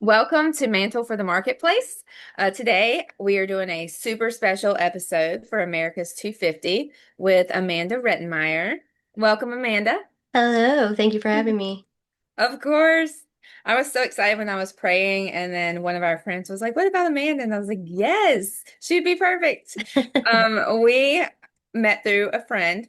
Welcome to Mantle for the Marketplace. Today, we are doing a super special episode for America's 250 with Amanda Rettenmeyer. Welcome, Amanda. Hello, thank you for having me. Of course. I was so excited when I was praying, and then one of our friends was like, "What about Amanda?" And I was like, "Yes, she'd be perfect." We met through a friend,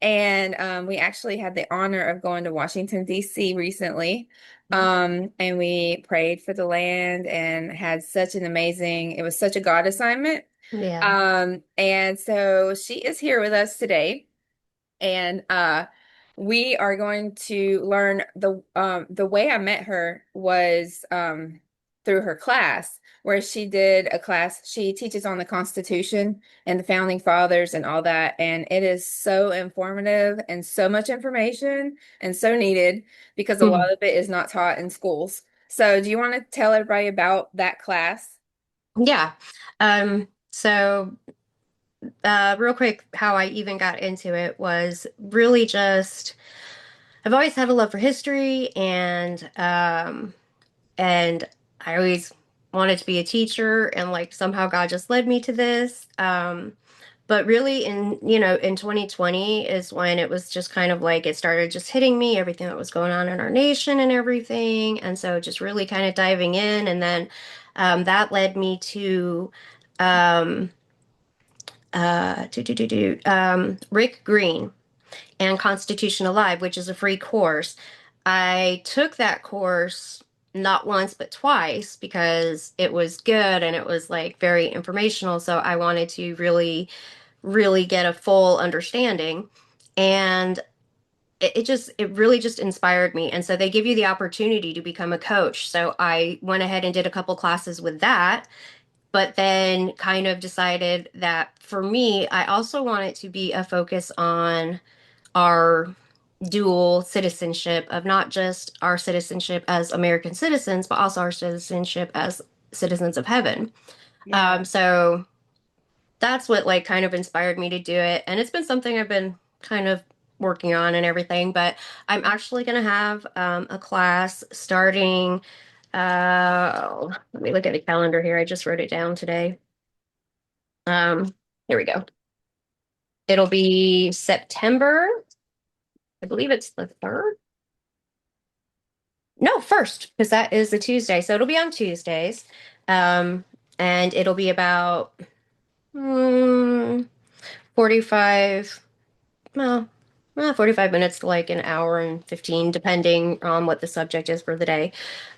and we actually had the honor of going to Washington, D.C. recently. And we prayed for the land and had such an amazing, it was such a God assignment. Yeah. And so she is here with us today. And we are going to learn the way I met her was through her class, where she did a class. She teaches on the Constitution and the Founding Fathers and all that, and it is so informative and so much information and so needed because a Mhm. lot of it is not taught in schools. So, do you want to tell everybody about that class? Yeah. So real quick, how I even got into it was really just I've always had a love for history and I always wanted to be a teacher and like somehow God just led me to this. But really in 2020 is when it was just kind of like it started just hitting me, everything that was going on in our nation and everything. And so just really kind of diving in. And then that led me um, Rick Green and Constitution Alive, which is a free course. I took that course not once but twice because it was good and it was like very informational. So I wanted to really get a full understanding. And it really just inspired me. And so they give you the opportunity to become a coach. So I went ahead and did a couple classes with that, but then kind of decided that for me, I also want it to be a focus on our dual citizenship of not just our citizenship as American citizens, but also our citizenship as citizens of heaven. Yeah. So that's what like kind of inspired me to do it. And it's been something I've been kind of working on and everything, but I'm actually going to have a class starting. Let me look at the calendar here. I just wrote it down today. Here we go. It'll be September. I believe it's the 3rd. No, first, because that is the Tuesday. So it'll be on Tuesdays. Um, and it'll be about 45, well, 45 minutes to like an hour and 15, depending on what the subject is for the day.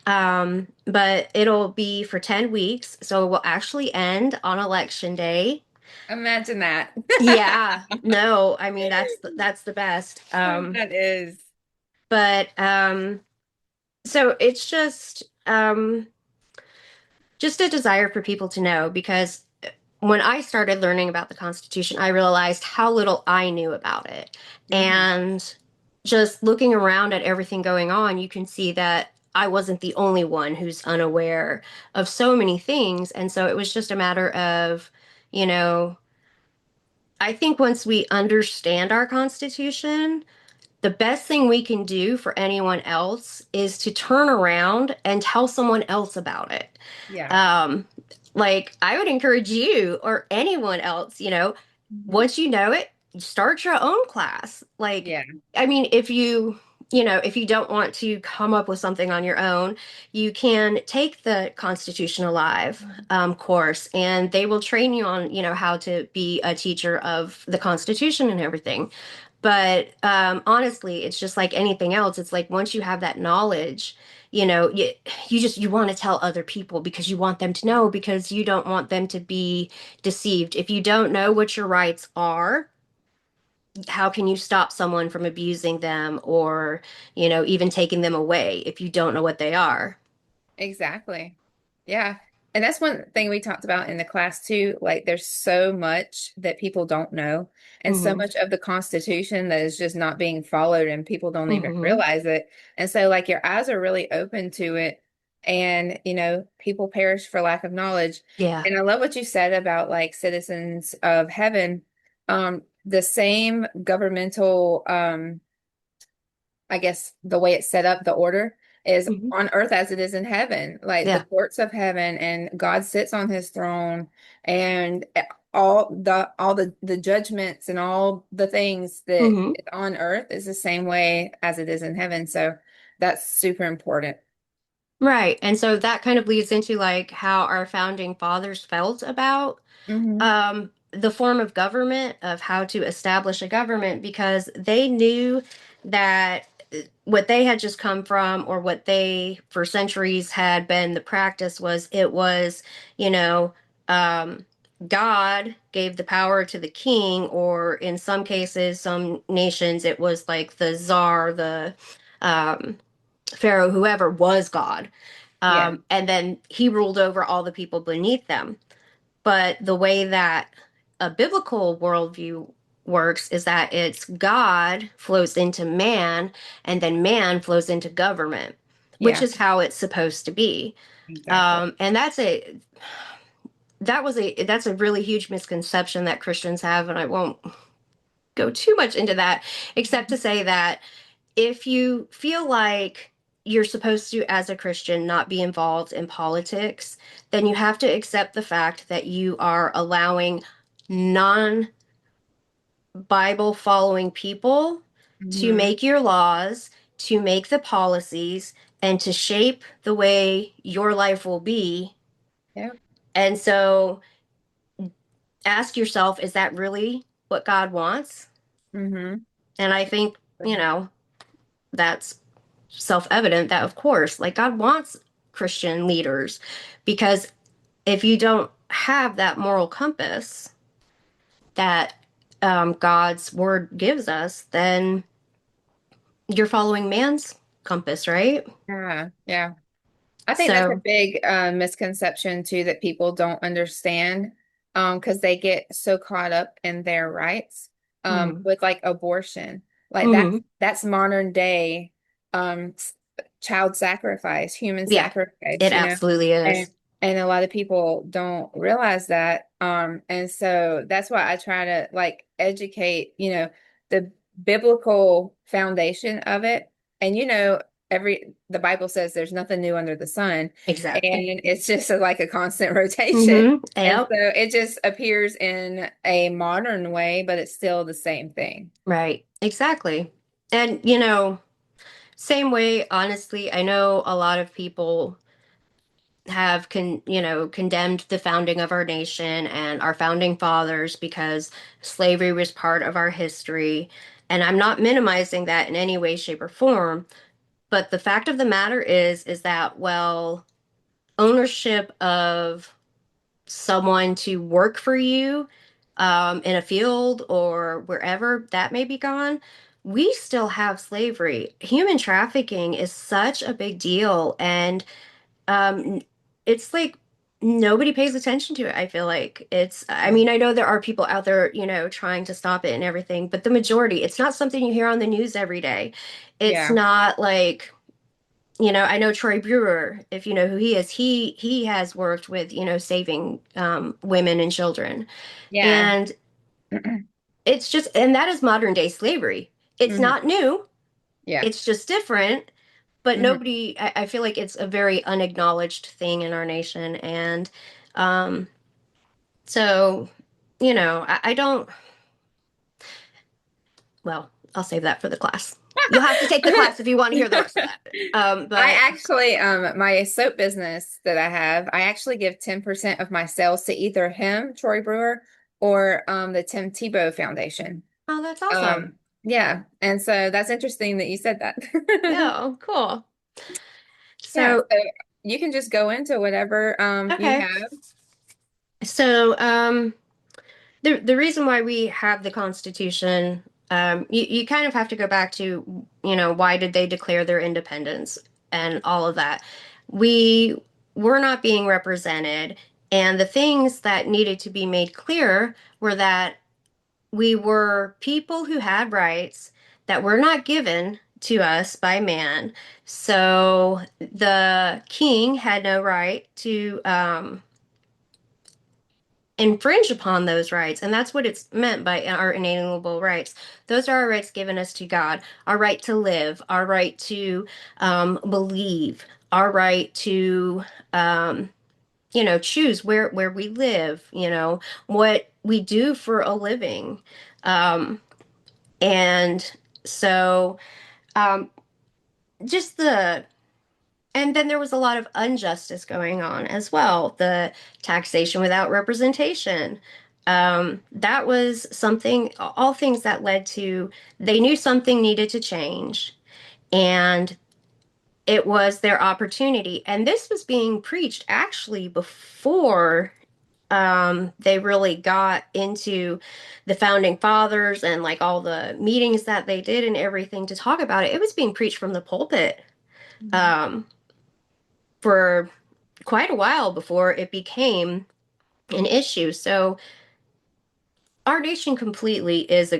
But it'll be for 10 weeks. So it will actually end on election day. Imagine that. Yeah, no, I mean that's the best. That is. But so it's just a desire for people to know because when I started learning about the Constitution, I realized how little I knew about it. Mhm. And just looking around at everything going on, you can see that I wasn't the only one who's unaware of so many things. And so it was just a matter of, you know, I think once we understand our Constitution, the best thing we can do for anyone else is to turn around and tell someone else about it. Yeah. Um, like I would encourage you or anyone else, Mhm. once you know it, start your own class. Like, Yeah. I mean, if you don't want to come up with something on your own, you can take the Constitution Alive course, and they will train you on, how to be a teacher of the Constitution and everything. But honestly, it's just like anything else. It's like once you have that knowledge, you want to tell other people because you want them to know because you don't want them to be deceived. If you don't know what your rights are, how can you stop someone from abusing them or, even taking them away if you don't know what they are? Exactly. Yeah. And that's one thing we talked about in the class too. Like there's so much that people don't know and so Hmm. much of the Constitution that is just not being followed and people don't even Hmm. realize it. And so like your eyes are really open to it and people perish for lack of knowledge. Yeah. And I love what you said about like citizens of heaven. The same governmental I guess the way it's set up, the order is Hmm. on earth as it is in heaven, like the Yeah. courts of heaven, and God sits on his throne, and all the judgments and all the things that Hmm. is on earth is the same way as it is in heaven. So that's super important. Right. And so that kind of leads into like how our founding fathers felt about Hmm. the form of government, of how to establish a government, because they knew that what they had just come from, or what they for centuries had been the practice, was it was, you know, um, God gave the power to the king, or in some cases, some nations, it was like the czar, the um, pharaoh, whoever was God. Yeah, And then he ruled over all the people beneath them. But the way that a biblical worldview works is that it's God flows into man, and then man flows into government, which yeah, is how it's supposed to be. exactly. And that's a really huge misconception that Christians have, and I won't go too much into that, except to say that if you feel like you're supposed to, as a Christian, not be involved in politics, then you have to accept the fact that you are allowing non Bible following people to Hmm. make your laws, to make the policies, and to shape the way your life will be. Yeah. And so ask yourself, is that really what God wants? Hmm. And I think, that's self-evident that, of course, like, God wants Christian leaders, because if you don't have that moral compass that God's word gives us, then you're following man's compass, right? Yeah, yeah. I think that's a So, big misconception too that people don't understand because they get so caught up in their rights mhm, with like abortion. Like mhm. that's modern day um s- child sacrifice, human Yeah, sacrifice, it absolutely And is. a lot of people don't realize that. And so that's why I try to like educate, the biblical foundation of it. And the Bible says there's nothing new under the sun, Exactly. and it's just like a constant rotation. And Yep. so it just appears in a modern way, but it's still the same thing. Right. Exactly. And same way, honestly, I know a lot of people have condemned the founding of our nation and our founding fathers because slavery was part of our history. And I'm not minimizing that in any way, shape, or form. But the fact of the matter is that, well, ownership of someone to work for you in a field or wherever that may be gone, we still have slavery. Human trafficking is such a big deal. And um, it's like nobody pays attention to it. I feel like I mean, I know there are people out there, trying to stop it and everything, but the majority, it's not something you hear on the news every day. It's Yeah. not like, I know Troy Brewer, if you know who he is, he has worked with, saving women and children. Yeah. And and that is modern day slavery. It's Hmm. not new, Yeah. it's just different. But Hmm. I feel like it's a very unacknowledged thing in our nation. And um, so, I don't, well, I'll save that for the class. You'll have to take the class if you want to hear the rest of that. I But actually, my soap business that I have, I actually give 10% of my sales to either him, Troy Brewer, or the Tim Tebow Foundation. oh, that's awesome. Um, yeah, and so that's interesting that you said that. Yeah, cool. Yeah, So, so you can just go into whatever you okay. have. So, the reason why we have the Constitution, you kind of have to go back to, why did they declare their independence and all of that. We were not being represented, and the things that needed to be made clear were that we were people who had rights that were not given to us by man. So the king had no right to infringe upon those rights. And that's what it's meant by our inalienable rights. Those are our rights given us to God, our right to live, our right to believe, our right to choose where we live, what we do for a living. Um, and so um, just the and then there was a lot of injustice going on as well. The taxation without representation. That was something, all things that led to, they knew something needed to change, and it was their opportunity. And this was being preached actually before they really got into the founding fathers and like all the meetings that they did and everything to talk about it. It was being preached from the pulpit Mhm. um, for quite a while before it became an issue. So our nation completely is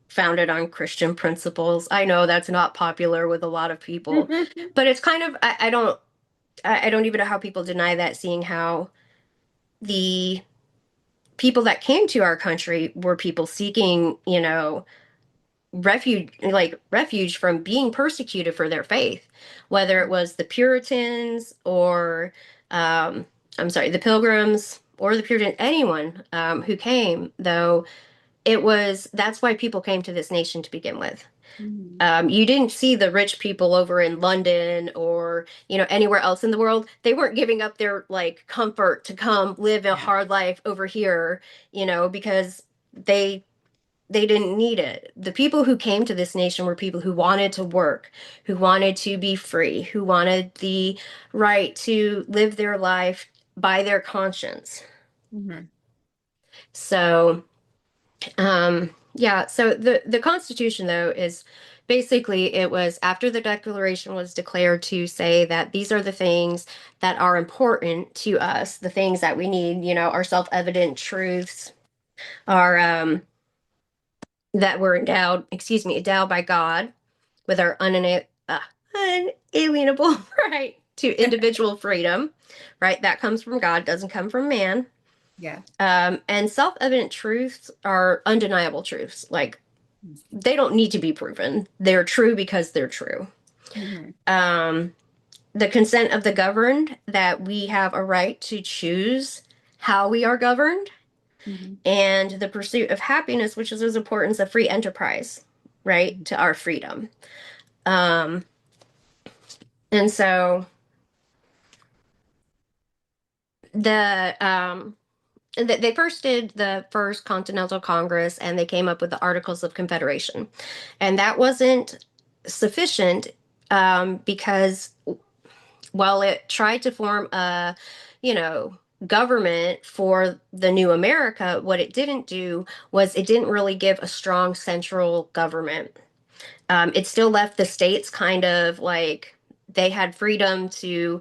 founded on Christian principles. I know that's not popular with a lot of people, but it's kind of I don't even know how people deny that, seeing how the people that came to our country were people seeking, refuge from being persecuted for their faith, whether it was the Puritans or um, I'm sorry, the Pilgrims or the Puritan, anyone who came, though that's why people came to this nation to begin with. Mhm. You didn't see the rich people over in London or, anywhere else in the world. They weren't giving up their like comfort to come live a Yeah. hard life over here, because they they didn't need it. The people who came to this nation were people who wanted to work, who wanted to be free, who wanted the right to live their life by their conscience. Mhm. So, yeah, so the Constitution though is basically, it was after the Declaration was declared to say that these are the things that are important to us, the things that we need, our self-evident truths, our that were endowed by God with our unalienable right to individual freedom, right? That comes from God, doesn't come from man. Yeah. And self-evident truths are undeniable truths. Like, they don't need to be proven. They're true because they're true. Mhm. Um, the consent of the governed, that we have a right to choose how we are governed, Mhm. and the pursuit of happiness, which is the importance of free enterprise, right, to our freedom. Um, and so they first did the first Continental Congress, and they came up with the Articles of Confederation, and that wasn't sufficient because while it tried to form a, you know, government for the new America, what it didn't do was it didn't really give a strong central government. It still left the states kind of like they had freedom to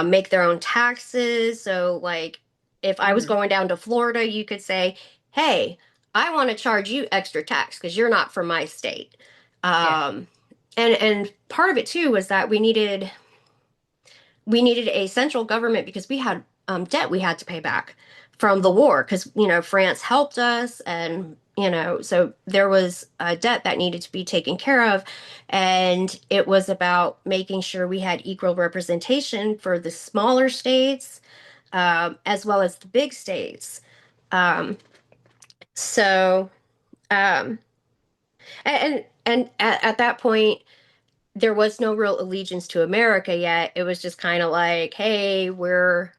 make their own taxes. So, like, if I was Mhm. going down to Florida, you could say, hey, I want to charge you extra tax because you're not from my state. Yeah. Um, and part of it too was that we needed a central government because we had debt we had to pay back from the war because France helped us, and so there was a debt that needed to be taken care of, and it was about making sure we had equal representation for the smaller states as well as the big states. um, so um, and at that point there was no real allegiance to America yet. It was just kind of like, hey, we're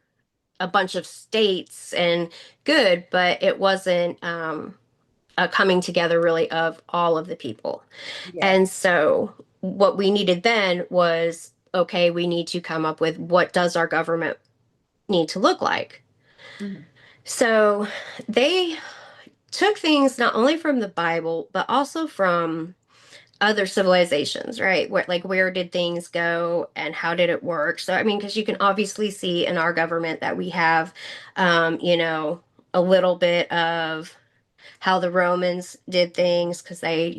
a bunch of states and good, but it wasn't a coming together really of all of the people. Yeah. And so what we needed then was, okay, we need to come up with what does our government need to look like. Mhm. So they took things not only from the Bible, but also from other civilizations, right? Where did things go and how did it work? So I mean, because you can obviously see in our government that we have, you know, a little bit of how the Romans did things because they,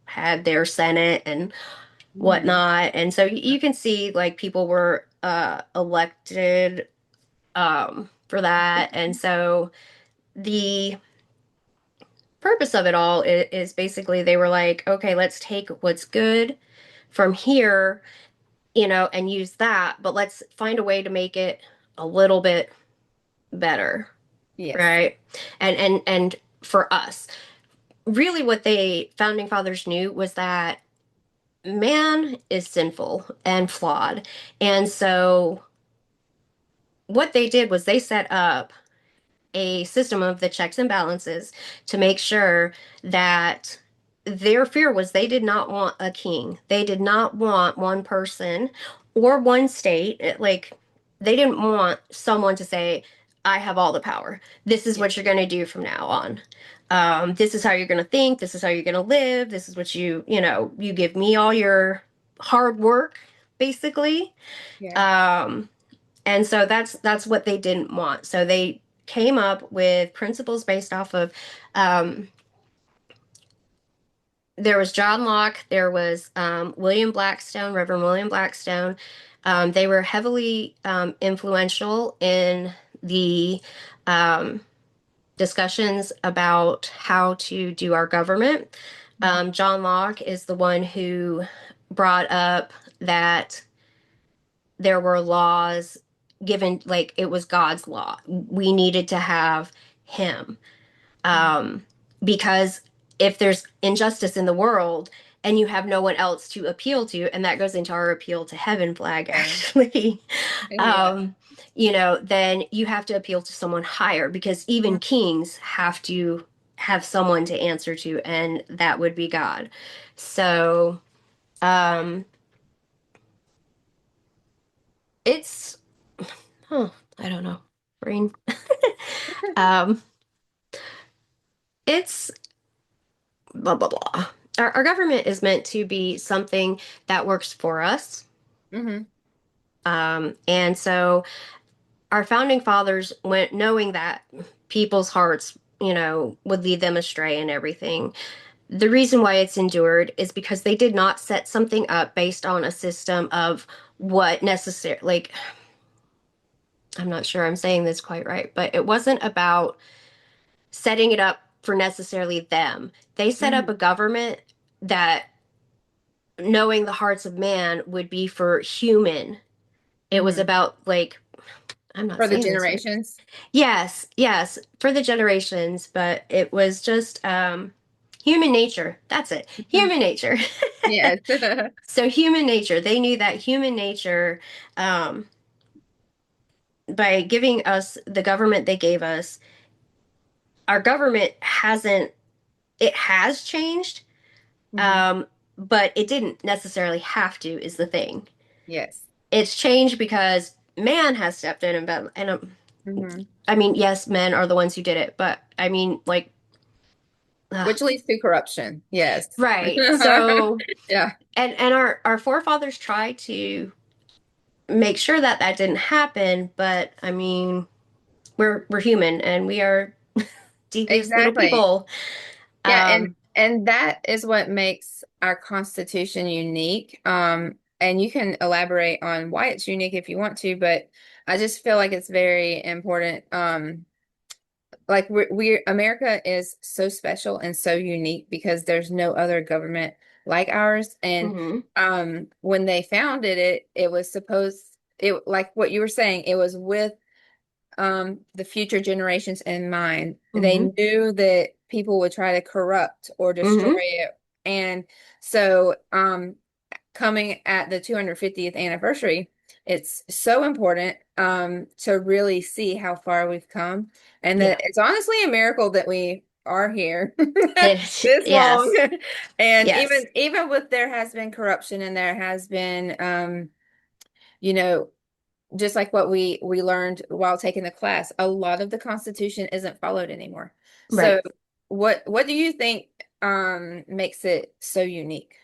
had their Senate and Mhm. whatnot, and so you can see like people were elected for that, and so. the purpose of it all is basically they were like, okay, let's take what's good from here, and use that, but let's find a way to make it a little bit better, Yes. right? And for us, really what they founding fathers knew was that man is sinful and flawed. And so what they did was they set up a system of the checks and balances to make sure that their fear was they did not want a king. They did not want one person or one state. Like, they didn't want someone to say, I have all the power. This is Yeah. what you're going to do from now on. This is how you're going to think. This is how you're going to live. This is what you give me all your hard work, basically. Yeah. Um, and so that's what they didn't want. So they came up with principles based off of um, there was John Locke, there was William Blackstone, Reverend William Blackstone. They were heavily influential in the um, discussions about how to do our government. Mhm. John Locke is the one who brought up that there were laws given, like it was God's law. We needed to have him. Um, because if there's injustice in the world and you have no one else to appeal to, and that goes into our appeal to heaven flag, Yeah. actually, Yeah. um, then you have to appeal to someone higher because Mhm. even kings have to have someone to answer to, and that would be God. So, um, it's, huh, I don't know, brain. um, it's blah, blah, blah. Our government is meant to be something that works for us. Hmm. And so our founding fathers went knowing that people's hearts, would lead them astray and everything. The reason why it's endured is because they did not set something up based on a system of what necessary, like, I'm not sure I'm saying this quite right, but it wasn't about setting it up for necessarily them. They set up a Hmm. government that knowing the hearts of man would be for human. It was Hmm. about, like, I'm not For the saying this right. generations. Yes, yes, for the generations, but it was just human nature. That's it. Mhm. Human nature. Yes. So human nature, they knew that human nature, um, by giving us the government they gave us, our government hasn't, it has changed, Hmm. um, but it didn't necessarily have to, is the thing. Yes. It's changed because man has stepped in and Hmm. I mean, yes, men are the ones who did it, but I mean, like, ugh. Which leads to corruption. Yes. Right. So, Yeah. and our forefathers tried to make sure that that didn't happen, but I mean, we're human and we are devious little Exactly. people. Yeah, Um, and that is what makes our Constitution unique. And you can elaborate on why it's unique if you want to, but I just feel like it's very important. Like we're America is so special and so unique because there's no other government like ours. And mhm, when they founded it, it was supposed it like what you were saying, it was with the future generations in mind. They mhm, knew that people would try to corrupt or destroy mhm. it. And so coming at the 250th anniversary, it's so important to really see how far we've come. And that Yeah. it's honestly a miracle that we are here this long. Yes. And Yes. even with there has been corruption and there has been you know just like what we learned while taking the class, a lot of the Constitution isn't followed anymore. So Right. what do you think makes it so unique?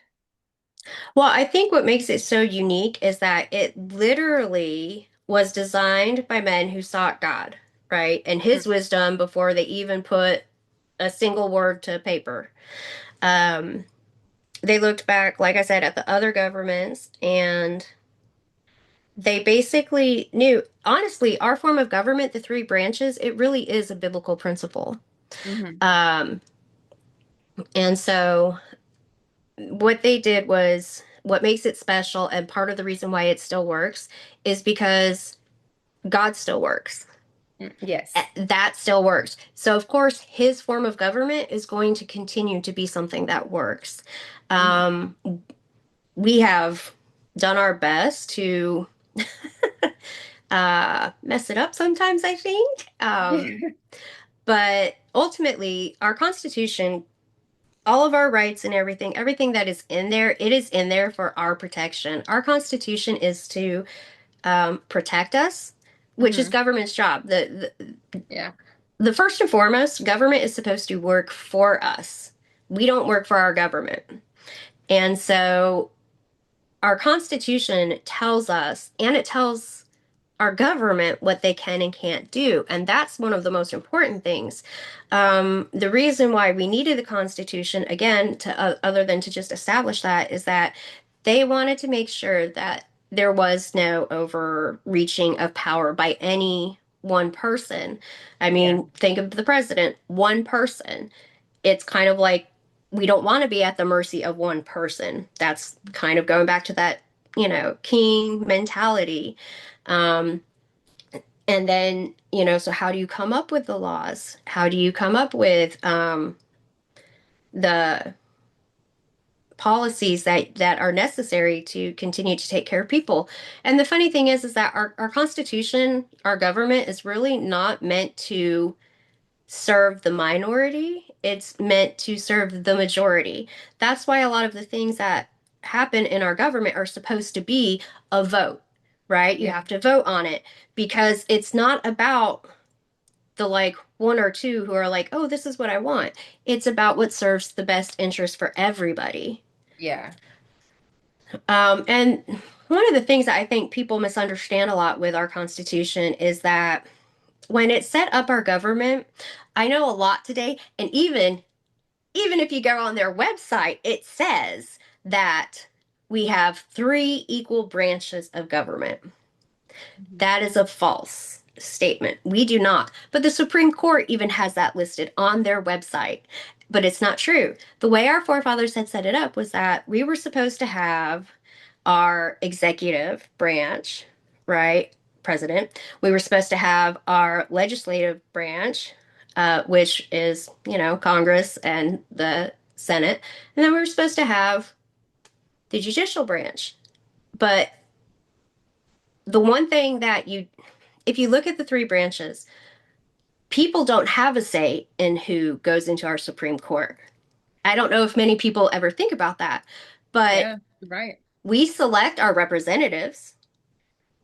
Well, I think what makes it so unique is that it literally was designed by men who sought God, right? And his wisdom before they even put a single word to paper. Um, they looked back, like I said, at the other governments and They basically knew, honestly, our form of government, the three branches, it really is a biblical principle. Hmm. Um, and so what they did was what makes it special, and part of the reason why it still works is because God still works. Yes. That still works. So, of course, his form of government is going to continue to be something that works. Hmm. Um, we have done our best to mess it up sometimes, I think. But ultimately, our Constitution, all of our rights and everything, everything that is in there, it is in there for our protection. Our Constitution is to protect us, which is Hmm. government's job. Yeah. The first and foremost, government is supposed to work for us. We don't work for our government. And so our Constitution tells us, and it tells our government what they can and can't do. And that's one of the most important things. The reason why we needed the Constitution, again, other than to just establish that, is that they wanted to make sure that there was no overreaching of power by any one person. I Yeah. mean, think of the president, one person. It's kind of like we don't want to be at the mercy of one person. That's kind of going back to that, king mentality. Um, and then, so how do you come up with the laws? How do you come up with the policies that are necessary to continue to take care of people? And the funny thing is that our Constitution, our government is really not meant to serve the minority. It's meant to serve the majority. That's why a lot of the things that happen in our government are supposed to be a vote, right? You Yeah. have to vote on it because it's not about the like one or two who are like, oh, this is what I want. It's about what serves the best interest for everybody. Yeah. And one of the things that I think people misunderstand a lot with our Constitution is that when it set up our government, I know a lot today, and even if you go on their website, it says that we have three equal branches of government. Mhm. That is a false statement. We do not. But the Supreme Court even has that listed on their website. But it's not true. The way our forefathers had set it up was that we were supposed to have our executive branch, right? President. We were supposed to have our legislative branch, which is, Congress and the Senate. And then we were supposed to have the judicial branch. But the one thing that if you look at the three branches, people don't have a say in who goes into our Supreme Court. I don't know if many people ever think about that, but Yeah. Right. we select our representatives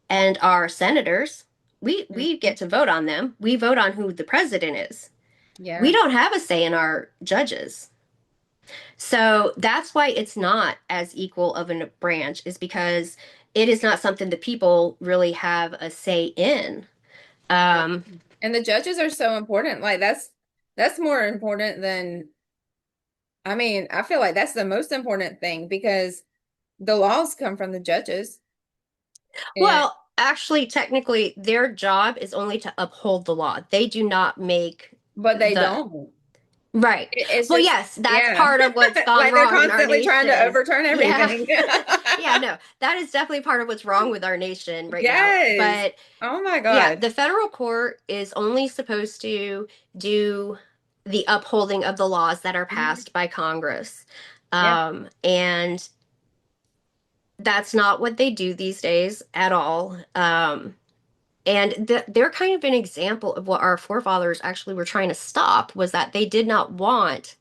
and our senators. We Mhm. get to vote on them. We vote on who the president is. We Yeah. don't have a say in our judges. So that's why it's not as equal of a branch, is because it is not something that people really have a say in. Yeah. Um, And the judges are so important. Like that's more important than I mean, I feel like that's the most important thing because the laws come from the judges and Well, actually, technically, their job is only to uphold the law. They do not make but they the don't. right. It's Well, just yes, that's yeah. part of what's gone Like they're wrong in our constantly trying to nation. overturn Yeah. everything. Yeah, no, that is definitely part of what's wrong with our nation right now. Yes. But Oh my yeah, God. the federal court is only supposed to do the upholding of the laws that are Mhm. passed by Congress. Yeah. And that's not what they do these days at all. And they're kind of an example of what our forefathers actually were trying to stop, was that they did not want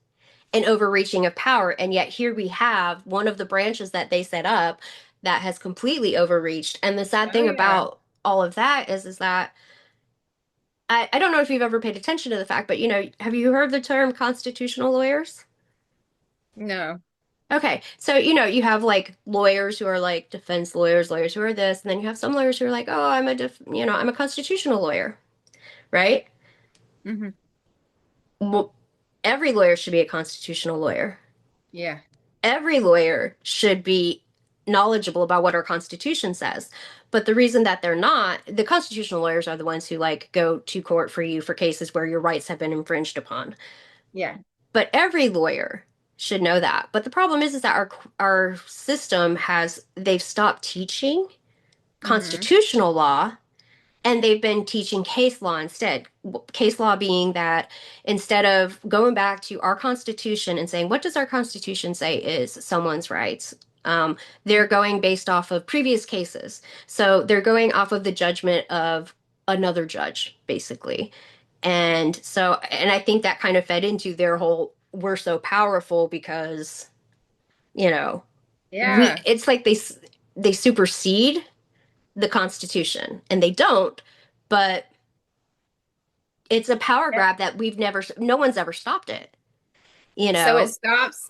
an overreaching of power. And yet here we have one of the branches that they set up that has completely overreached. And the sad Oh thing yeah. about all of that is that I don't know if you've ever paid attention to the fact, but have you heard the term constitutional lawyers? No. Okay, so you have like lawyers who are like defense lawyers, lawyers who are this, and then you have some lawyers who are like, oh, I'm a constitutional lawyer, right? Hmm. Well, every lawyer should be a constitutional lawyer. Yeah. Every lawyer should be knowledgeable about what our Constitution says. But the reason that they're not, the constitutional lawyers are the ones who like go to court for you for cases where your rights have been infringed upon. Yeah. But every lawyer should know that. But the problem is that our system has they've stopped teaching Hmm. constitutional law and they've been teaching case law instead. Case law being that instead of going back to our Constitution and saying, what does our Constitution say is someone's rights? They're going based off of previous cases. So they're going off of the judgment of another judge, basically. And I think that kind of fed into their whole, we're so powerful because, you know, Yeah. it's like they supersede the Constitution and they don't, but it's a power Yeah. grab that no one's ever stopped it, you So know?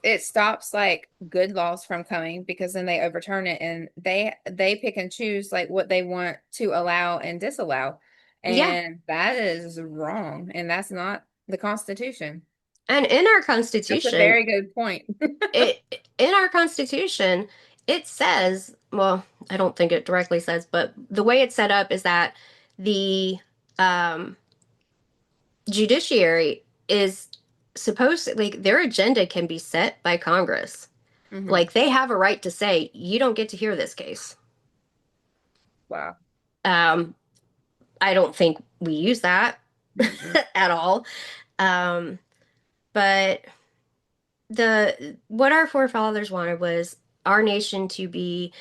it stops like good laws from coming because then they overturn it and they pick and choose like what they want to allow and disallow. Yeah. And that is wrong. And that's not the Constitution. And in our That's a Constitution, very good point. in our Constitution, it says, well, I don't think it directly says, but the way it's set up is that the um, judiciary is supposed to, like, their agenda can be set by Congress. Hmm. Like, they have a right to say, you don't get to hear this case. Wow. Um, I don't think we use that Mm-mm. at all. Um, but the what our forefathers wanted was our nation to be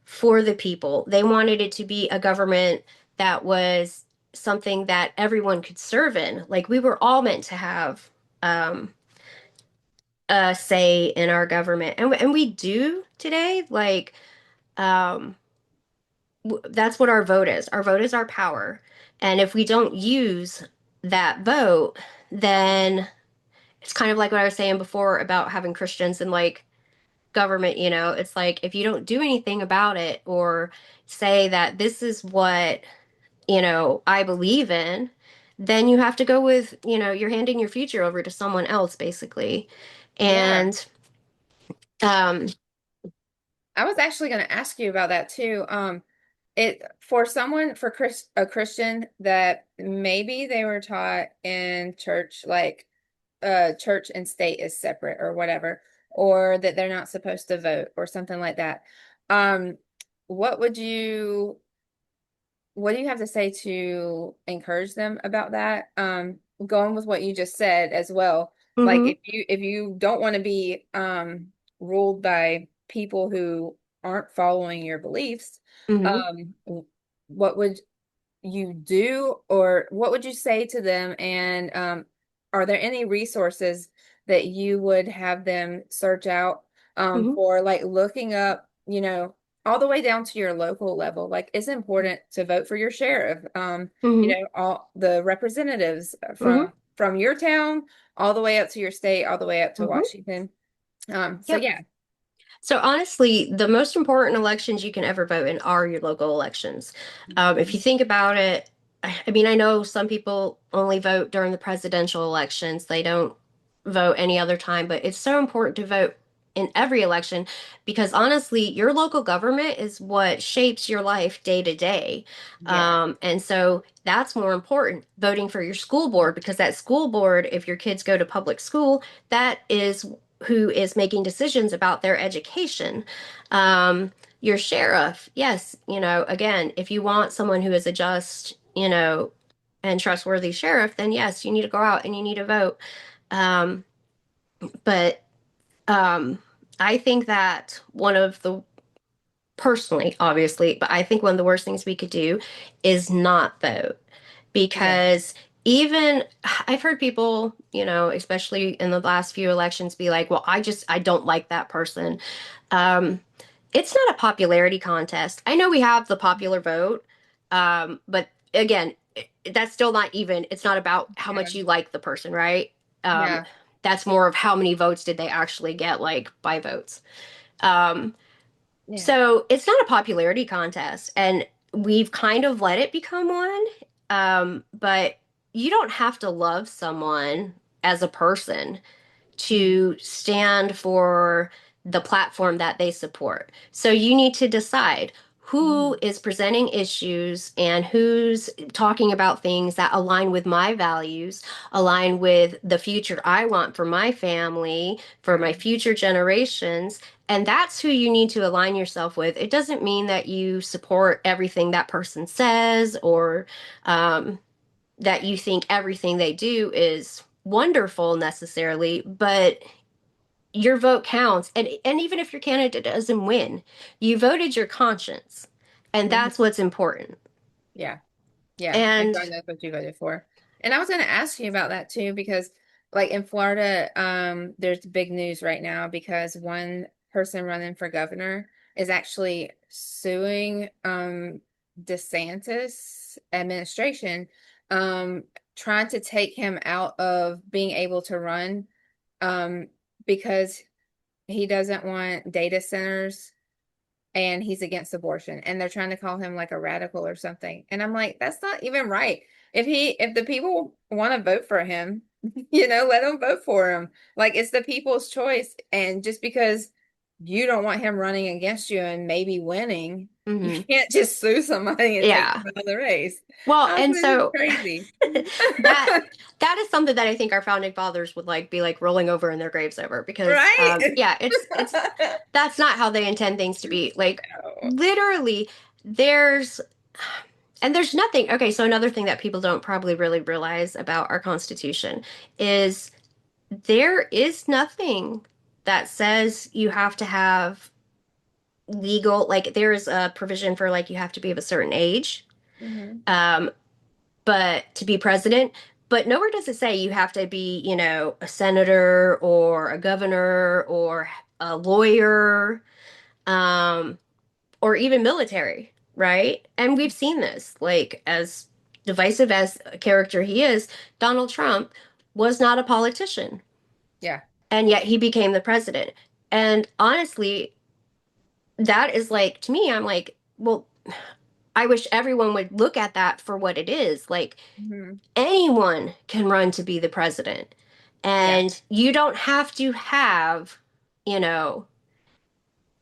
for the people. They wanted it to be a government that was something that everyone could serve in. Like we were all meant to have um, a say in our government, and we do today. Like um, that's what our vote is. Our vote is our power, and if we don't use that vote, then it's kind of like what I was saying before about having Christians and like government, it's like if you don't do anything about it or say that this is what, I believe in, then you have to go with, you're handing your future over to someone else basically. Yeah. And um I was actually going to ask you about that too. It for someone for a Christian that maybe they were taught in church, like church and state is separate or whatever, or that they're not supposed to vote or something like that. Um, what would you what do you have to say to encourage them about that? Going with what you just said as well. Like mhm if you don't want to be ruled by people who aren't following your beliefs, mhm um, what would you do, or what would you say to them? And are there any resources that you would have them search out mhm for like looking up, all the way down to your local level? Like it's important to vote for your sheriff, mhm all the representatives mhm from your town all the way up to your state, all the way up to mhm Washington. So yep. yeah. So honestly, the most important elections you can ever vote in are your local elections. If you Mhm. think about it, I mean, I know some people only vote during the presidential elections. They don't vote any other time, but it's so important to vote in every election because honestly, your local government is what shapes your life day to day. Yeah. And so that's more important. Voting for your school board because that school board, if your kids go to public school, that is who is making decisions about their education. Your sheriff, yes, again, if you want someone who is a just, and trustworthy sheriff, then yes, you need to go out and you need to vote. Um, but I think that one of the personally, obviously, but I think one of the worst things we could do is not vote Yeah. because even I've heard people, especially in the last few elections, be like, well, I don't like that person. Um, it's not a popularity contest. I know we have the popular vote, but again, that's still not even, it's not about how Yeah. much you like the person, right? Um, Yeah. that's more of how many votes did they actually get, like by votes. Um, Yeah. so it's not a popularity contest, and we've kind of let it become one. But you don't have to love someone as a person Mhm. to stand for. the platform that they support. So you need to decide who Mhm. is presenting issues and who's talking about things that align with my values, align with the future I want for my family, for my Mhm. future generations. And that's who you need to align yourself with. It doesn't mean that you support everything that person says or um, that you think everything they do is wonderful necessarily, but your vote counts. And even if your candidate doesn't win, you voted your conscience. And Mhm. that's what's important. Yeah. Yeah, and And God knows what you voted for. And I was going to ask you about that too, because like in Florida, there's big news right now because one person running for governor is actually suing DeSantis administration, um, trying to take him out of being able to run, um, because he doesn't want data centers and he's against abortion and they're trying to call him like a radical or something. And I'm like, that's not even right. If the people want to vote for him, let them vote for him. Like it's the people's choice. And just because you don't want him running against you and maybe winning, you mhm, can't just sue somebody and take yeah. them out of the race. Well, I was and like, this is so crazy. that that is something that I think our founding fathers would like be like rolling over in their graves over because Right? yeah, it's that's not how they intend things to be. Like No. literally there's and there's nothing. Okay, so another thing that people don't probably really realize about our Constitution is there is nothing that says you have to have legal, like, there's a provision for, like, you have to be of a certain age, Hmm. um, but to be president. But nowhere does it say you have to be, a senator or a governor or a lawyer, um, or even military, right? And we've seen this, like, as divisive as a character he is, Donald Trump was not a politician, Yeah. and yet he became the president. And honestly, that is like, to me, I'm like, well, I wish everyone would look at that for what it is. Like, Hmm. anyone can run to be the president. Yeah. And you don't have to have, you know,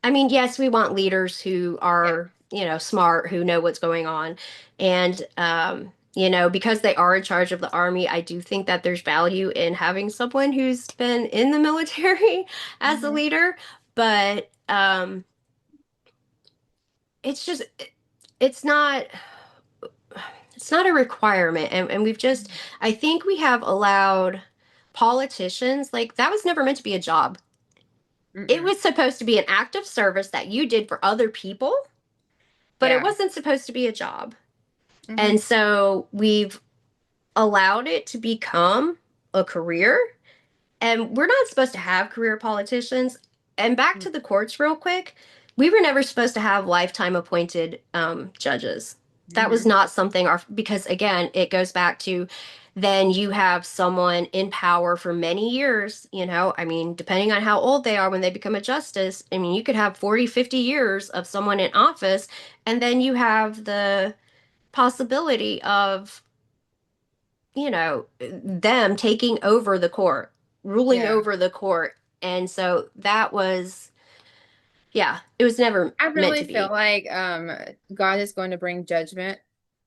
I mean, yes, we want leaders who Yeah. are, smart, who know what's going on. And, because they are in charge of the army, I do think that there's value in having someone who's been in the military as a Hmm. leader. But it's just, it's not, it's not a requirement. And we've just, I think we have allowed politicians, like, that was never meant to be a job. It Mm-mm. was supposed to be an act of service that you did for other people, but it Yeah. wasn't supposed to be a job. Hmm. And so we've allowed it to become a career. And we're not supposed to have career politicians. And back to the courts, real quick, we were never supposed to have lifetime appointed judges. That was Hmm. not something our, because again, it goes back to then you have someone in power for many years, I mean, depending on how old they are when they become a justice, I mean, you could have 40, 50 years of someone in office, and then you have the possibility of them taking over the court, ruling Yeah. over the court. And so that was, yeah, it was never I meant to really feel be. like God is going to bring judgment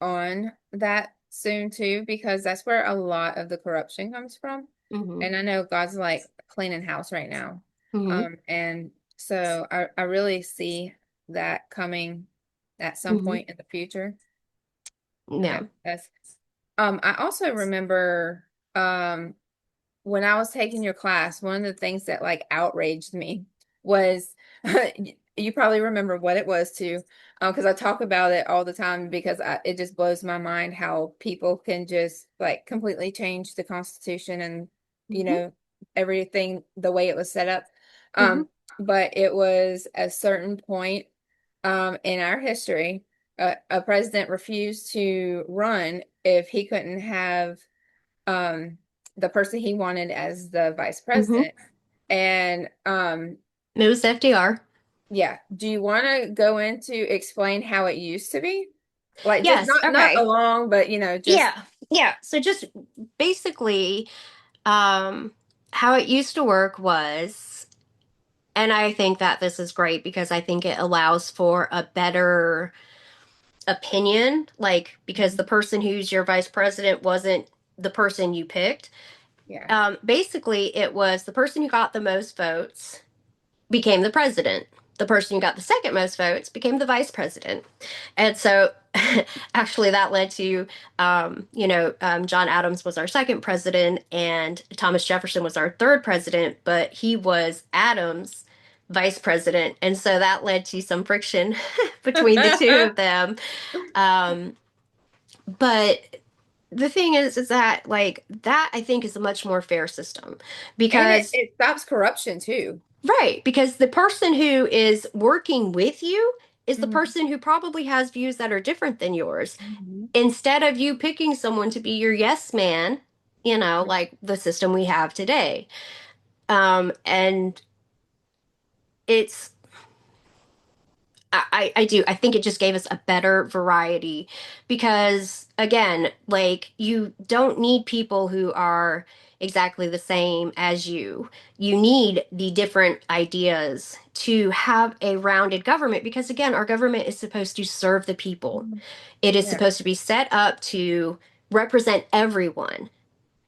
on that soon too, because that's where a lot of the corruption comes from. Hmm. And I know God's like cleaning house right now. Hmm. And so I really see that coming at some Hmm. point in the future. Yeah. Yeah, that's I also remember when I was taking your class, one of the things that like outraged me was you probably remember what it was too, because I talk about it all the time because it just blows my mind how people can just like completely change the Constitution and you Hmm. know everything the way it was set up. Hmm. Um, but it was a certain point in our history, a president refused to run if he couldn't have um the person he wanted as the vice Hmm. president. And It was FDR. yeah, do you want to go into explain how it used to be? Like just Yes. not Okay. along, but just Yeah. Yeah. So just basically, um, how it used to work was And I think that this is great because I think it allows for a better opinion, like because the Mhm. person who's your vice president wasn't the person you picked. Yeah. Basically, it was the person who got the most votes became the president. The person who got the second most votes became the vice president. And so actually that led to, John Adams was our second president and Thomas Jefferson was our third president, but he was Adams' vice president. And so that led to some friction between the two of them. Um, but the thing is that like that I think is a much more fair system And it, because it stops corruption too. right, because the person who is working with you is the Mhm. person who probably has views that are different than yours. Mhm. Instead of you picking someone to be your yes man, like the system we have today. And it's I do. I think it just gave us a better variety because, again, like you don't need people who are exactly the same as you. You need the different ideas to have a rounded government because, again, our government is supposed to serve the people. Mhm. It is Yeah. supposed to be set up to represent everyone.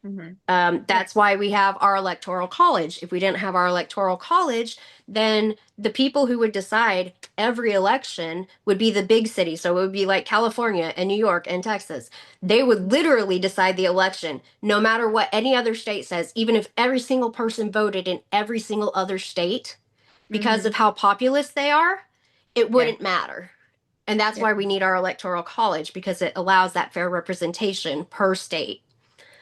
Mhm. Yeah. That's why we have our electoral college. If we didn't have our electoral college, then the people who would decide every election would be the big cities. So it would be like California and New York and Texas. They would literally decide the election no matter what any other state says, even if every single person voted in every single other state because of Mhm. how populous they are, it Yeah. wouldn't matter. And that's Yeah. why we need our electoral college because it allows that fair representation per state.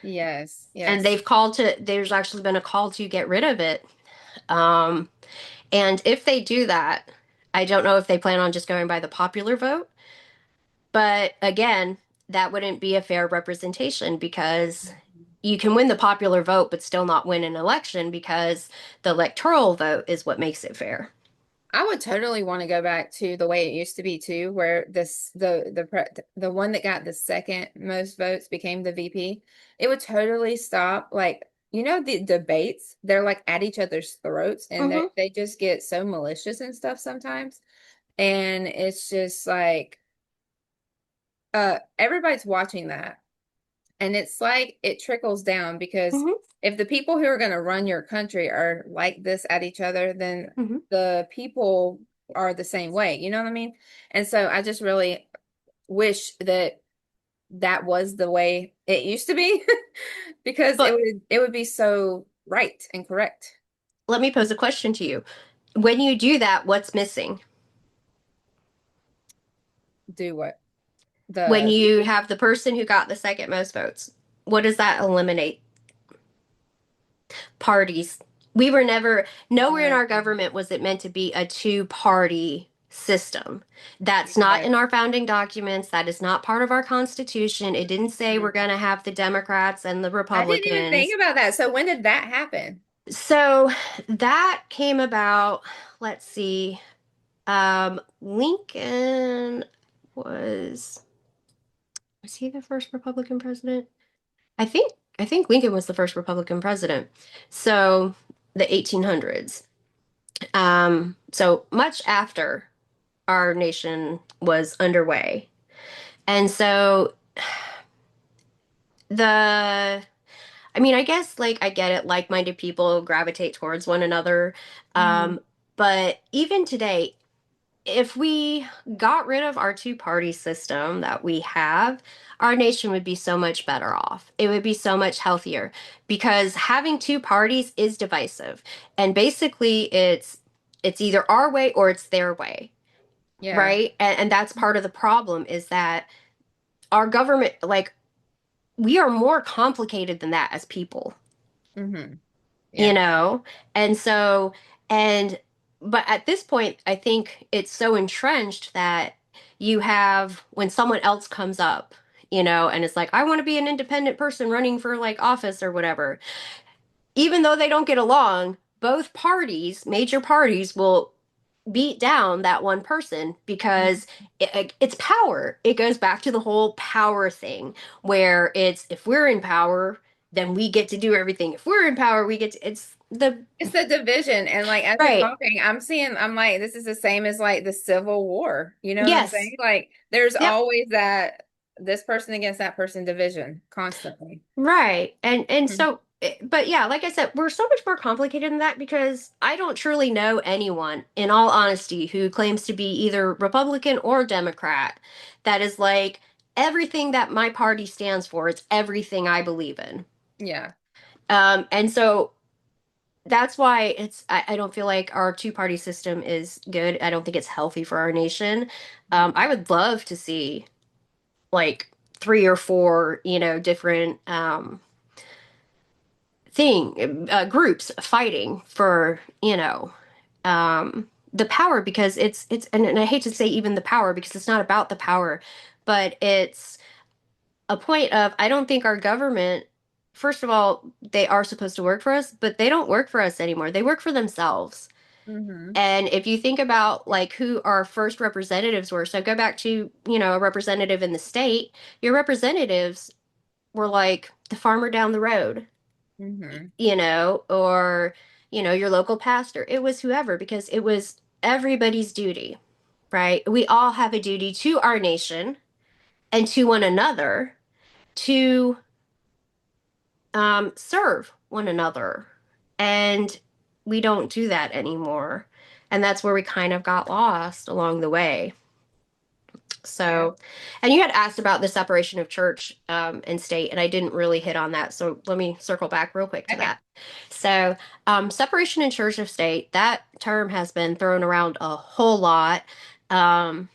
Yes. And Yes. there's actually been a call to get rid of it. Um, and if they do that, I don't know if they plan on just going by the popular vote, but again, that wouldn't be a fair representation because you can win the popular vote but still not win an election because the electoral vote is what makes it fair. I would totally want to go back to the way it used to be too, where the one that got the second most votes became the VP. It would totally stop, like, the debates, they're like at each other's throats and Hmm. they just get so malicious and stuff sometimes. And it's just like everybody's watching that. And it's like it trickles down because Hmm. if the people who are going to run your country are like this at each other, then Hmm. the people are the same way. You know what I mean? And so I just really wish that that was the way it used to be because it But would be so right and correct. let me pose a question to you. When you do that, what's missing? Do what? When The you VP? have the person who got the second most votes, what does that eliminate? Parties. We were never, nowhere in Uh, our government was it meant to be a two-party system. That's not yeah. in our founding documents. That is not part of our Constitution. It didn't say we're going to have the Democrats and the I didn't even think Republicans. about that. So when did that happen? So that came about, let's see, Lincoln was, was he the first Republican president? I think I think Lincoln was the first Republican president. So the 1800s. So much after our nation was underway. And so the I mean, I guess like I get it, like-minded people gravitate towards one another. Mhm. Um, but even today, if we got rid of our two-party system that we have, our nation would be so much better off. It would be so much healthier because having two parties is divisive. And basically it's either our way or it's their way, Yeah. right? And that's part of the problem is that our government, like, we are more complicated than that as people, Hmm. you Yeah. know? And so, and, but at this point, I think it's so entrenched that you have, when someone else comes up, and it's like, I want to be an independent person running for like office or whatever, even though they don't get along, both parties, major parties, will beat down that one person because it's power. It goes back to the whole power thing where it's if we're in power, then we get to do everything. If we're in power, we get to, it's the, It's the division. And like as you're right. talking, I'm like, this is the same as like the Civil War. You know what I'm Yes. saying? Like there's Yep. always that this person against that person division constantly. Right. And Mhm. so but yeah, like I said, we're so much more complicated than that because I don't truly know anyone, in all honesty, who claims to be either Republican or Democrat that is like everything that my party stands for, it's everything I believe in. Yeah. And so that's why I don't feel like our two-party system is good. I don't think it's healthy for our nation. I would love to see like three or four, different groups fighting for, the power because it's and I hate to say even the power because it's not about the power, but it's a point of I don't think our government, first of all, they are supposed to work for us, but they don't work for us anymore. They work for themselves. Mm-hmm. And if you think about like who our first representatives were, so go back to, a representative in the state, your representatives were like the farmer down the road, Mm-hmm. or, your local pastor. It was whoever because it was everybody's duty, right? We all have a duty to our nation and to one another to serve one another. And we don't do that anymore. And that's where we kind of got lost along the way. Yeah. So, and you had asked about the separation of church and state, and I didn't really hit on that. So let me circle back real quick to Okay. that. So, separation in church of state, that term has been thrown around a whole lot. Um,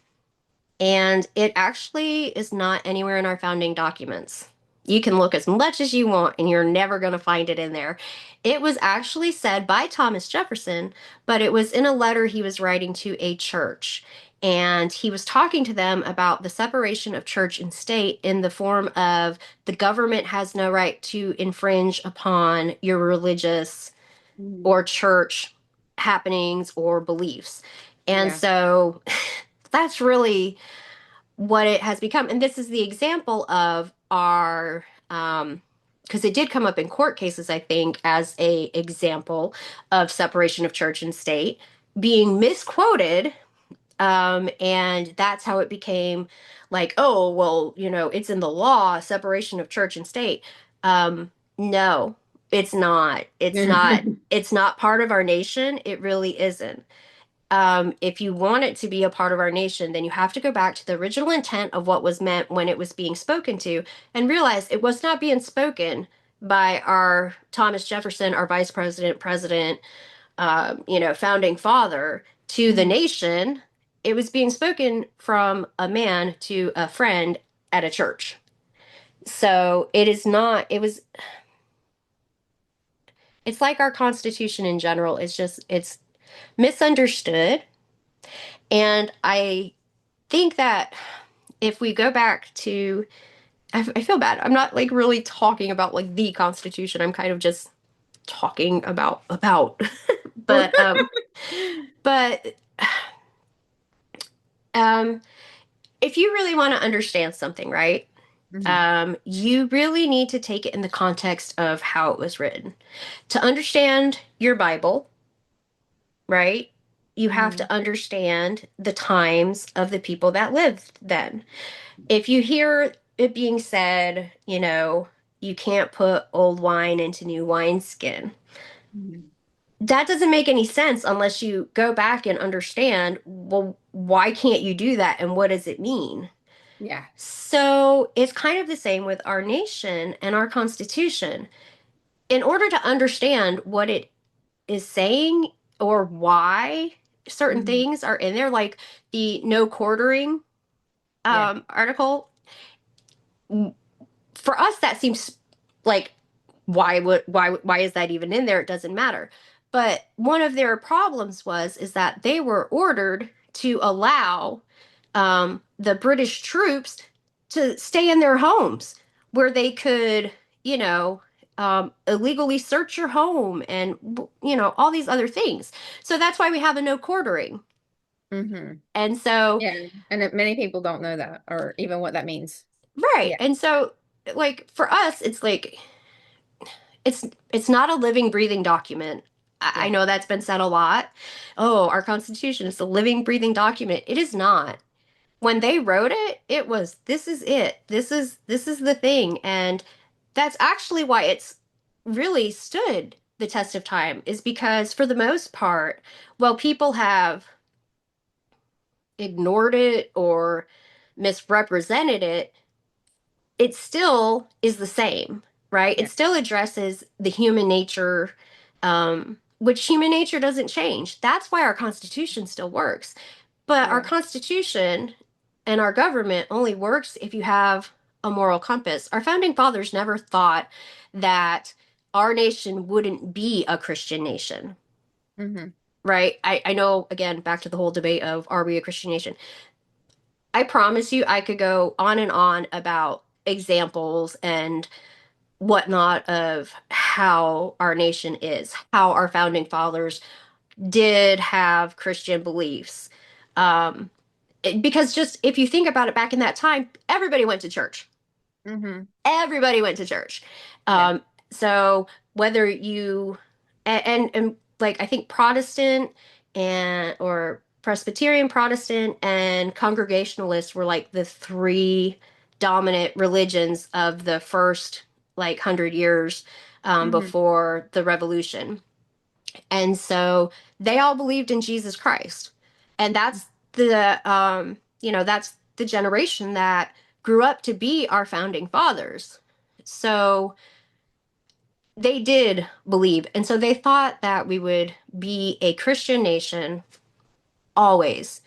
and it actually is not anywhere in our founding documents. You can look as much as you want, and you're never going to find it in there. It was actually said by Thomas Jefferson, but it was in a letter he was writing to a church. And he was talking to them about the separation of church and state in the form of the government has no right to infringe upon your religious Mm-hmm. or church happenings or beliefs. And Yeah. so that's really what it has become. And this is the example of our because it did come up in court cases, I think, as a example of separation of church and state being misquoted. And that's how it became like, oh, well, it's in the law, separation of church and state. No, it's not. It's not part of our nation. It really isn't. If you want it to be a part of our nation, then you have to go back to the original intent of what was meant when it was being spoken to and realize it was not being spoken by our Thomas Jefferson, our vice president, president, founding father to the Mhm. nation. It was being spoken from a man to a friend at a church. So it is not, it's like our Constitution in general. It's misunderstood. And I think that if we go back to, I feel bad. I'm not like really talking about like the Constitution. I'm kind of just talking about. but but um, if you really want to understand something, right? Mhm. You really need to take it in the context of how it was written. To understand your Bible, right? You have Mhm. to understand the times of the people that lived then. If you hear it being said, you can't put old wine into new wineskin, Mhm. that doesn't make any sense unless you go back and understand, well, why can't you do that and what does it mean? Yeah. So it's kind of the same with our nation and our Constitution. In order to understand what it is saying or why certain Mhm. things are in there, like the no quartering Yeah. article, for us that seems like why is that even in there? It doesn't matter. But one of their problems is that they were ordered to allow the British troops to stay in their homes where they could, illegally search your home and all these other things. So that's why we have a no quartering. Mhm. And so Yeah. And many people don't know that or even what that means. right. Yeah. And so like for us it's like it's not a living, breathing document. I Yeah. know that's been said a lot. Oh, our Constitution is a living, breathing document. It is not. When they wrote it, it was this is it. This is the thing. And that's actually why it's really stood the test of time, is because for the most part, well, people have ignored it or misrepresented it, it still is the same, right? Yeah. It still addresses the human nature, which human nature doesn't change. That's why our Constitution still works. But our Yeah. Constitution and our government only works if you have a moral compass. Our founding fathers never thought that our nation wouldn't be a Christian nation, Hmm. right? I know, again, back to the whole debate of are we a Christian nation? I promise you, I could go on and on about examples and whatnot of how our nation is, how our founding fathers did have Christian beliefs. Um, because just if you think about it back in that time, everybody went to church. Hmm. Everybody went to church. Yeah. So whether you and like I think Protestant and or Presbyterian Protestant and Congregationalist were like the three dominant religions of the first like 100 years Hmm. before the Revolution. And so they all believed in Jesus Christ. And that's the generation that grew up to be our founding fathers. So they did believe. And so they thought that we would be a Christian nation always,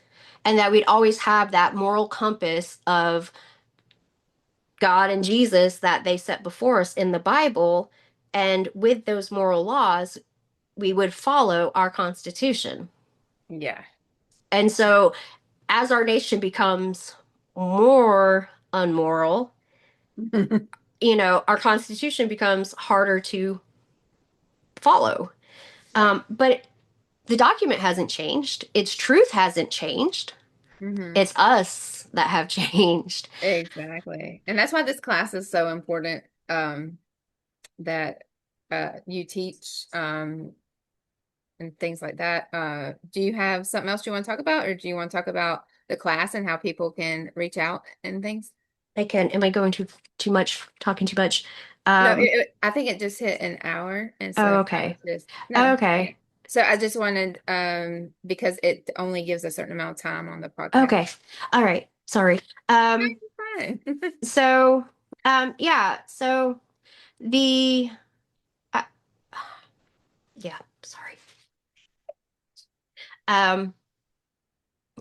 and that we'd always have that moral compass of God and Jesus that they set before us in the Bible. And with those moral laws, we would follow our Constitution. Yeah. And so as our nation becomes more unmoral, our Constitution becomes harder to follow. Yeah. But the document hasn't changed. Its truth hasn't changed. Hmm. It's us that have changed. Exactly. And that's why this class is so important, that you teach and things like that. Do you have something else you want to talk about, or do you want to talk about the class and how people can reach out and things? Am I going too much, talking too much? No, Um, I think it just hit an hour, and oh, so I was okay. just Oh, no, yeah. okay. So I just wanted because it only gives a certain amount of time on the podcast. Okay. All right. Sorry. No, Um, you're fine. so, yeah. So the, uh, yeah, sorry. Um,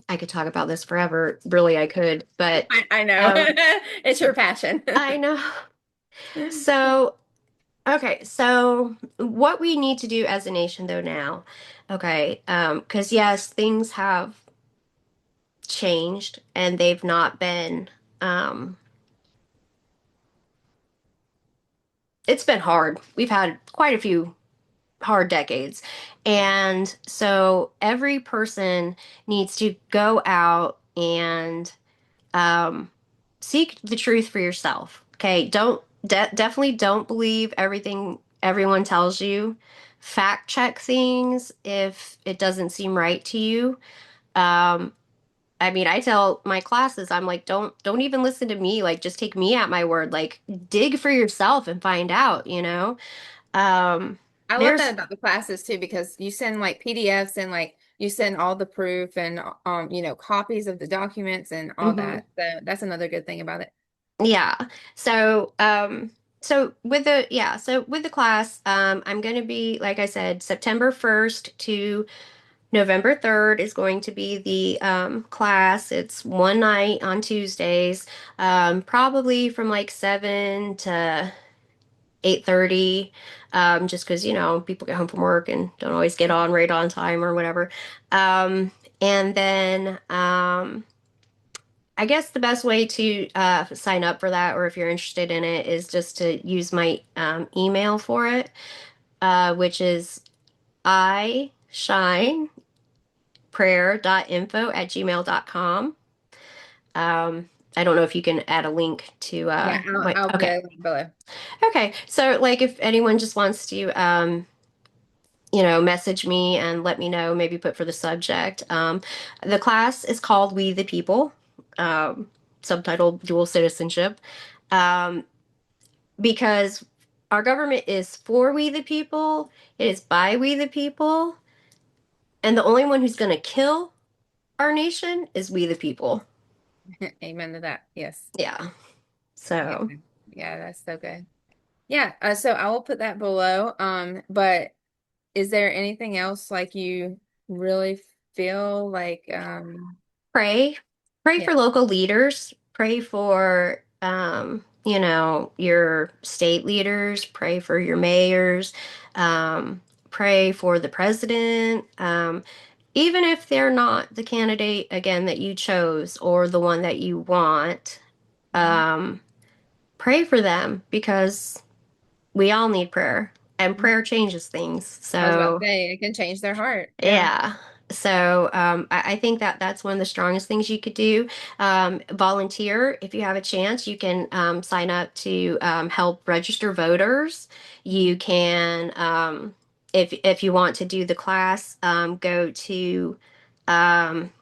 I could talk about this forever. Really, I could, but I know. um, It's your passion. I know. So, okay, so what we need to do as a nation, though, now, okay, because yes, things have changed and they've not been, um, it's been hard. We've had quite a few hard decades. And so every person needs to go out and um, seek the truth for yourself. Okay, definitely don't believe everything everyone tells you. Fact check things if it doesn't seem right to you. Um, I mean, I tell my classes, I'm like, don't even listen to me. Like, just take me at my word. Like, dig for yourself and find out. Um, I love that there's about the classes too, because you send like PDFs and like you send all the proof and copies of the documents and all mhm. that. So that's another good thing about it. Yeah. So, so with the class, I'm going to be, like I said, September 1st to November 3rd is going to be the class. It's one night on Tuesdays, probably from like 7 to 8:30, just because, people get home from work and don't always get on right on time or whatever. And then, I guess the best way to sign up for that, or if you're interested in it, is just to use my email for it, which is ishineprayer.info@gmail.com. I don't know if you can add a link to Yeah, I'll put okay. a link below. Okay. So like if anyone just wants to message me and let me know, maybe put for the subject. The class is called We the People, um, subtitled Dual Citizenship, um, because our government is for we the people, it is by we the people, and the only one who's going to kill our nation is we the people. Amen to that. Yes. Yeah. Yeah. So Yeah, that's so good. Yeah, so I will put that below. But is there anything else like you really feel like pray, pray yeah. for local leaders, pray for, your state leaders, pray for your mayors, pray for the president. Even if they're not the candidate again that you chose or the one that you want, Mhm. um, pray for them because we all need prayer and Mhm. prayer changes things. I was about to So, say it can change their heart. Yeah. yeah. So, I think that that's one of the strongest things you could do. Volunteer if you have a chance. You can sign up to help register voters. You Mhm. can, if you want to do the class, go to. Um,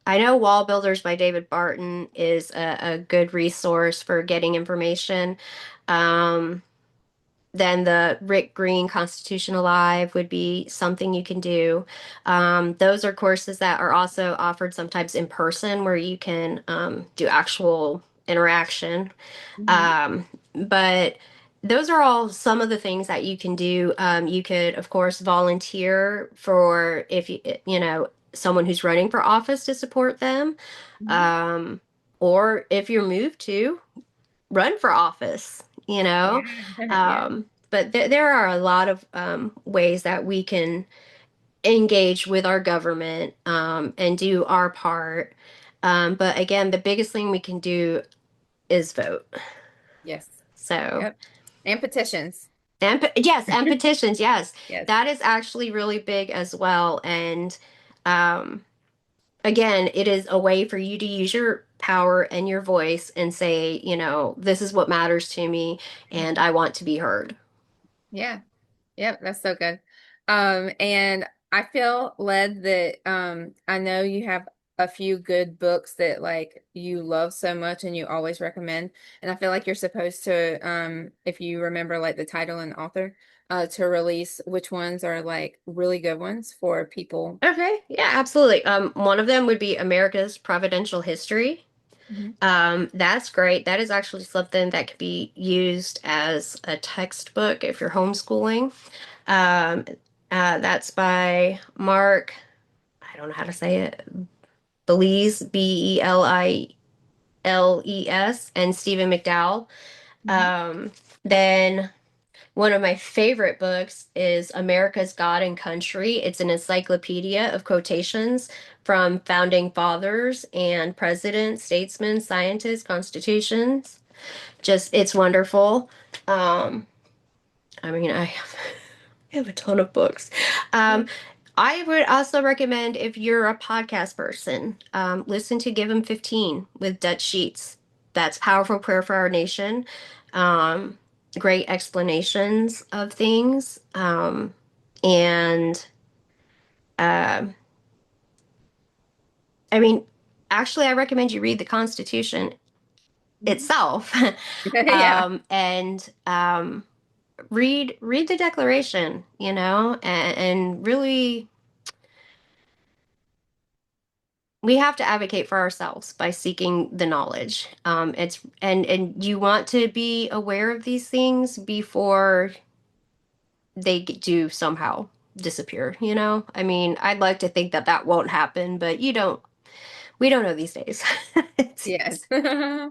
I know Wall Builders by David Barton is a good resource for getting information. Um, then the Rick Green Constitution Alive would be something you can do. Those are courses that are also offered sometimes in person where you can do actual interaction. Mhm. But those are all some of the things that you can do. You could, of course, volunteer for if someone who's running for office to support them, Mhm. um, or if you're moved to run for office. Yeah. Yeah. But there are a lot of ways that we can engage with our government and do our part. But again, the biggest thing we can do is vote. Yes. So. Yep. And petitions. Yes, and petitions, yes. Yes. That is actually really big as well. And um, again, it is a way for you to use your power and your voice and say, this is what matters to me, and Mhm. I want to be heard. Yeah. Yep, that's so good. And I feel led that I know you have a few good books that like you love so much and you always recommend. And I feel like you're supposed to, if you remember like the title and author, to release which ones are like really good ones for people. Okay, yeah, absolutely. One of them would be America's Providential History. Mhm. That's great. That is actually something that could be used as a textbook if you're homeschooling. Um, that's by Mark. I don't know how to say it. Belize, Beliles, and Stephen McDowell. Mhm. Um, then one of my favorite books is America's God and Country. It's an encyclopedia of quotations from founding fathers and presidents, statesmen, scientists, constitutions. Just, it's wonderful. Um, I have a ton of books. Yeah. Um, I would also recommend if you're a podcast person, listen to Give 'em 15 with Dutch Sheets. That's powerful prayer for our nation. Um, Great explanations of things. And uh, I mean, actually, I recommend you read the Constitution Mhm. itself, Yeah. and read the Declaration, and really we have to advocate for ourselves by seeking the knowledge. It's and you want to be aware of these things before they do somehow disappear. I mean, I'd like to think that that won't happen, but you don't. We don't know these days. It's- Yes.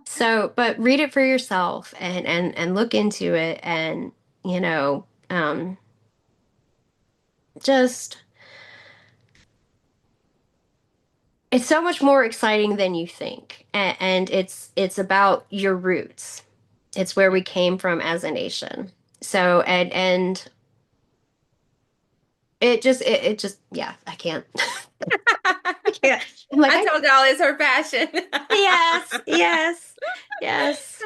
so, but read it for yourself and look into it and just it's so much more exciting than you think, and it's about your roots. It's where we came from as a nation. So and it just, yeah, I can't. I can't. I'm like, I told y'all it's her passion. yes, yes, yes.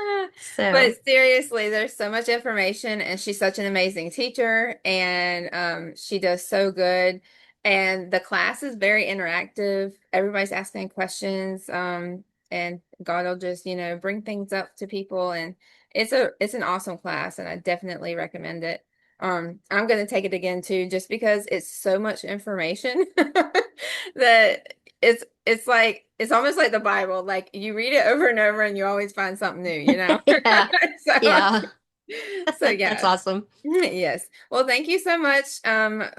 So, But seriously, there's so much information, and she's such an amazing teacher, and she does so good. And the class is very interactive. Everybody's asking questions, and God will just, bring things up to people, and it's an awesome class, and I definitely recommend it. I'm gonna take it again too, just because it's so much information that it's like it's almost like the Bible. Like you read it over and over and you always find something new. yeah, So yeah. so That's yeah. awesome. Yes. Well, thank you so much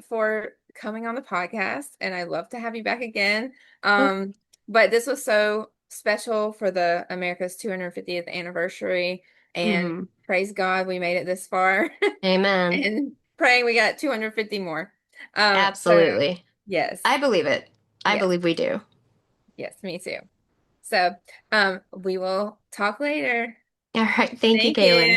for coming on the podcast, and I'd love to have you back again. But this was so special for the America's 250th anniversary, and Hmm. praise God we made it this far. Amen. And praying we got 250 more. So Absolutely. yes. I believe it. I Yes. believe we do. Yes, me too. So, we will talk later. All right. Thank you, Thank you. Caylyn.